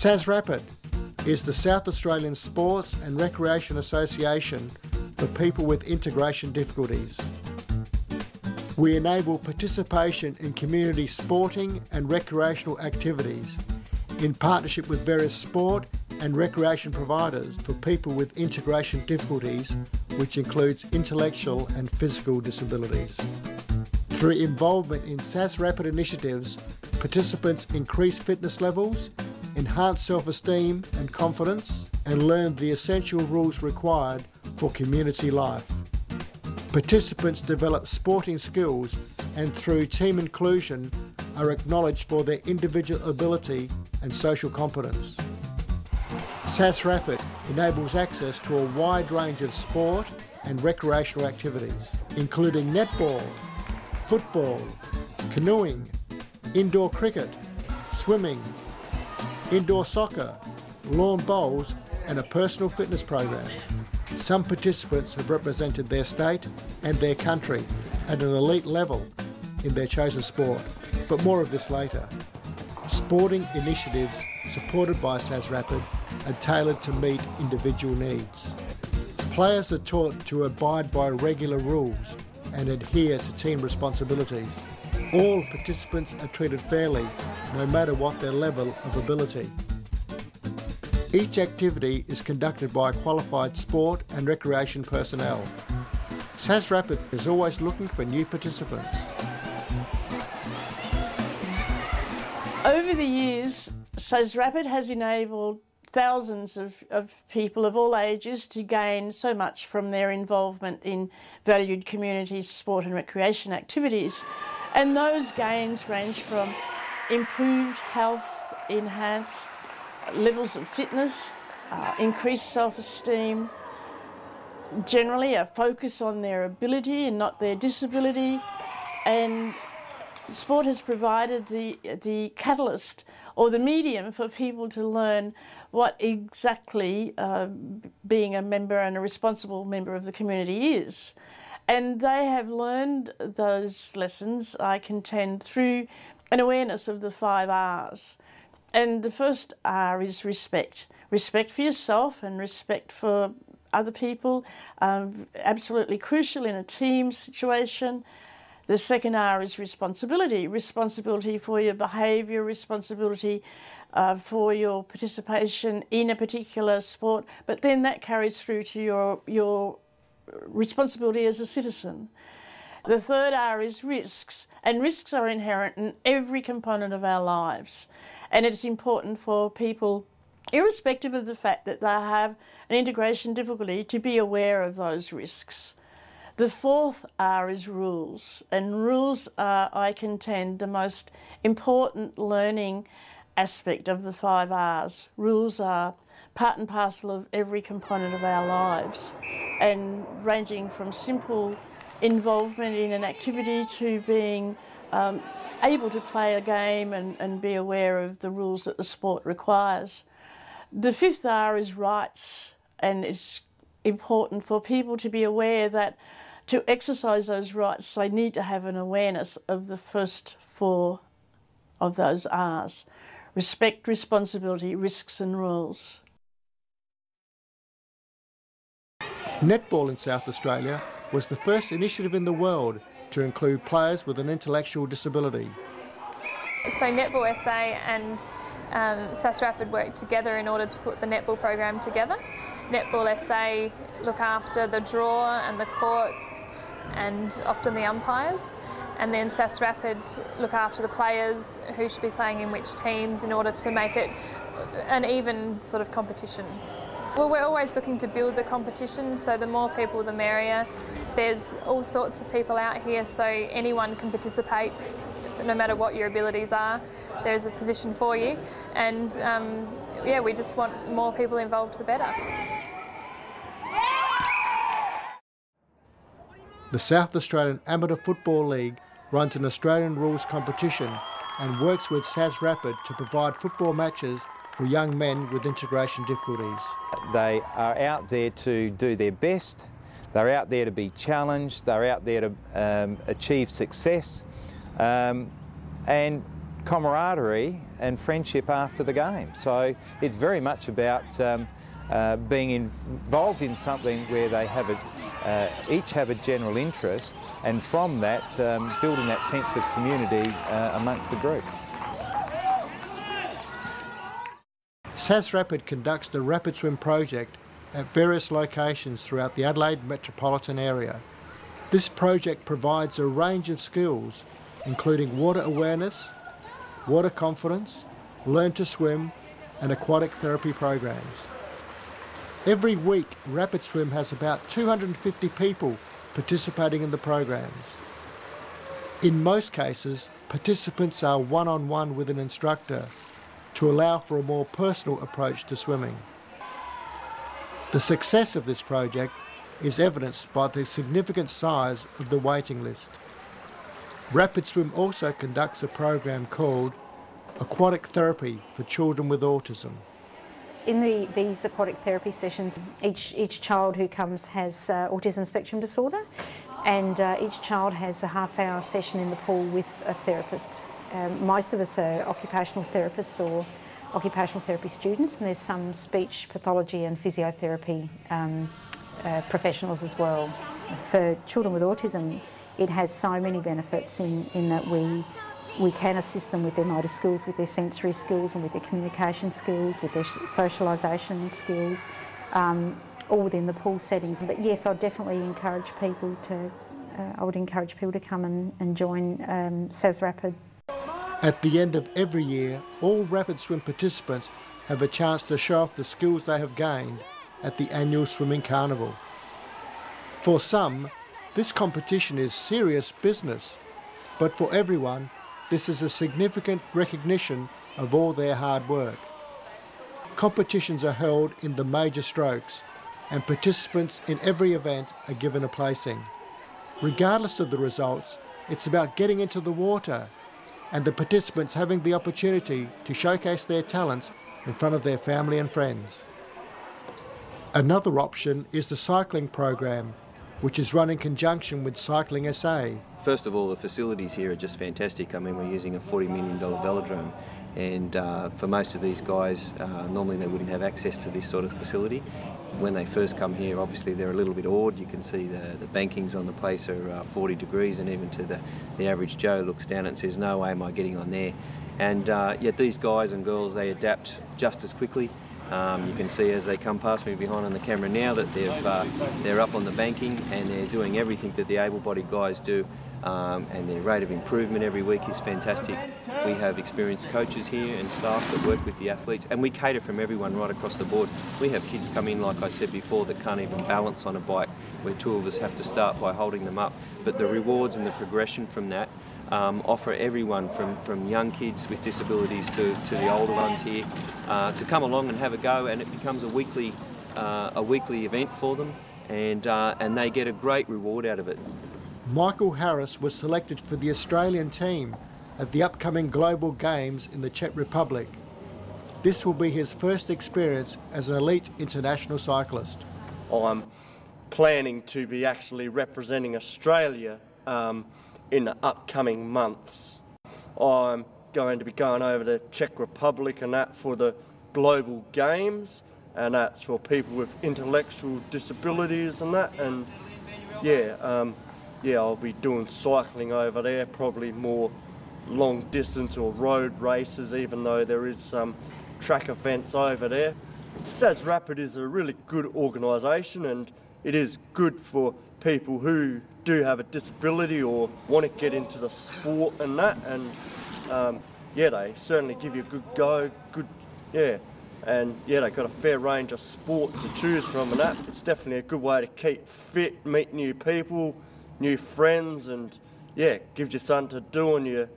Sasrapid is the South Australian Sports and Recreation Association for people with integration difficulties. We enable participation in community sporting and recreational activities in partnership with various sport and recreation providers for people with integration difficulties, which includes intellectual and physical disabilities. Through involvement in Sasrapid initiatives, participants increase fitness levels, enhance self-esteem and confidence, and learn the essential rules required for community life. Participants develop sporting skills and through team inclusion are acknowledged for their individual ability and social competence. Sasrapid enables access to a wide range of sport and recreational activities, including netball, football, canoeing, indoor cricket, swimming, indoor soccer, lawn bowls, and a personal fitness program. Some participants have represented their state and their country at an elite level in their chosen sport, but more of this later. Sporting initiatives supported by Sasrapid are tailored to meet individual needs. Players are taught to abide by regular rules and adhere to team responsibilities. All participants are treated fairly, no matter what their level of ability. Each activity is conducted by qualified sport and recreation personnel. Sasrapid is always looking for new participants. Over the years, Sasrapid has enabled thousands of people of all ages to gain so much from their involvement in valued community sport and recreation activities. And those gains range from improved health, enhanced levels of fitness, increased self-esteem, generally a focus on their ability and not their disability, and sport has provided the catalyst or the medium for people to learn what exactly being a member and a responsible member of the community is. And they have learned those lessons, I contend, through an awareness of the 5 R's. And the first R is respect. Respect for yourself and respect for other people, absolutely crucial in a team situation. The second R is responsibility. Responsibility for your behaviour, responsibility for your participation in a particular sport, but then that carries through to your responsibility as a citizen. The third R is risks, and risks are inherent in every component of our lives. And it's important for people, irrespective of the fact that they have an integration difficulty, to be aware of those risks. The fourth R is rules, and rules are, I contend, the most important learning aspect of the 5 R's. Rules are part and parcel of every component of our lives, and ranging from simple involvement in an activity to being able to play a game and be aware of the rules that the sport requires. The fifth R is rights, and it's important for people to be aware that to exercise those rights, they need to have an awareness of the first 4 of those R's: respect, responsibility, risks and rules. Netball in South Australia was the first initiative in the world to include players with an intellectual disability. So Netball SA and Sasrapid worked together in order to put the netball program together. Netball SA look after the draw and the courts and often the umpires, and then Sasrapid look after the players who should be playing in which teams in order to make it an even sort of competition. Well, we're always looking to build the competition, so the more people the merrier. There's all sorts of people out here, so anyone can participate. No matter what your abilities are, there's a position for you, and yeah, we just want more people involved, the better. The South Australian Amateur Football League runs an Australian rules competition and works with Sasrapid to provide football matches for young men with integration difficulties. They are out there to do their best, they're out there to be challenged, they're out there to achieve success, and camaraderie and friendship after the game. So it's very much about being involved in something where they have each have a general interest, and from that building that sense of community amongst the group. Sasrapid conducts the Rapid Swim project at various locations throughout the Adelaide metropolitan area. This project provides a range of skills, including water awareness, water confidence, learn to swim, and aquatic therapy programs. Every week, Rapid Swim has about 250 people participating in the programs. In most cases, participants are one-on-one with an instructor to allow for a more personal approach to swimming. The success of this project is evidenced by the significant size of the waiting list. Rapid Swim also conducts a program called Aquatic Therapy for Children with Autism. In these aquatic therapy sessions, each child who comes has autism spectrum disorder, and each child has a half-hour session in the pool with a therapist. Most of us are occupational therapists or occupational therapy students, and there's some speech pathology and physiotherapy professionals as well. For children with autism, it has so many benefits in that we can assist them with their motor skills, with their sensory skills, and with their communication skills, with their socialisation skills, all within the pool settings. But yes, I'd definitely encourage people to. I would encourage people to come and join Sasrapid. At the end of every year, all Rapid Swim participants have a chance to show off the skills they have gained at the annual swimming carnival. For some, this competition is serious business, but for everyone, this is a significant recognition of all their hard work. Competitions are held in the major strokes, and participants in every event are given a placing. Regardless of the results, it's about getting into the water and the participants having the opportunity to showcase their talents in front of their family and friends. Another option is the cycling program, which is run in conjunction with Cycling SA. First of all, the facilities here are just fantastic. I mean, we're using a $40 million velodrome, and for most of these guys, normally they wouldn't have access to this sort of facility. When they first come here, obviously they're a little bit awed. You can see the bankings on the place are 40 degrees, and even to the average Joe looks down and says, no way am I getting on there. And yet these guys and girls, they adapt just as quickly. You can see as they come past me behind on the camera now that they're up on the banking and they're doing everything that the able-bodied guys do, and their rate of improvement every week is fantastic. We have experienced coaches here and staff that work with the athletes, and we cater from everyone right across the board. We have kids come in, like I said before, that can't even balance on a bike, where two of us have to start by holding them up. But the rewards and the progression from that offer everyone from young kids with disabilities to the older ones here to come along and have a go, and it becomes a weekly event for them, and they get a great reward out of it. Michael Harris was selected for the Australian team at the upcoming Global Games in the Czech Republic. This will be his first experience as an elite international cyclist. I'm planning to be actually representing Australia in the upcoming months. I'm going to be going over to Czech Republic and that for the Global Games, and that's for people with intellectual disabilities and that, and I'll be doing cycling over there, probably more long distance or road races, even though there is some track events over there. Sasrapid is a really good organisation, and it is good for people who do have a disability or want to get into the sport and that, and they certainly give you a good go, and they've got a fair range of sport to choose from and that. It's definitely a good way to keep fit, meet new people, new friends, and gives you something to do on your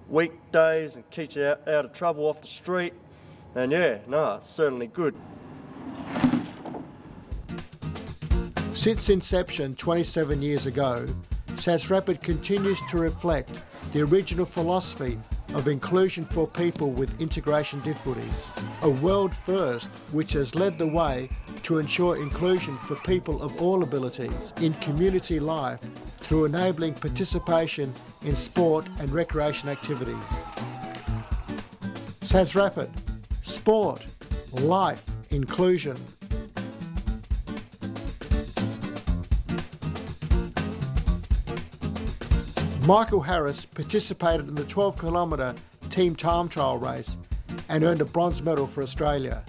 weekdays and keeps you out of trouble off the street, and it's certainly good. Since inception 27 years ago, Sasrapid continues to reflect the original philosophy of inclusion for people with integration difficulties, a world first which has led the way to ensure inclusion for people of all abilities in community life through enabling participation in sport and recreation activities. Sasrapid, sport, life, inclusion. Michael Harris participated in the 12 kilometre team time trial race and earned a bronze medal for Australia.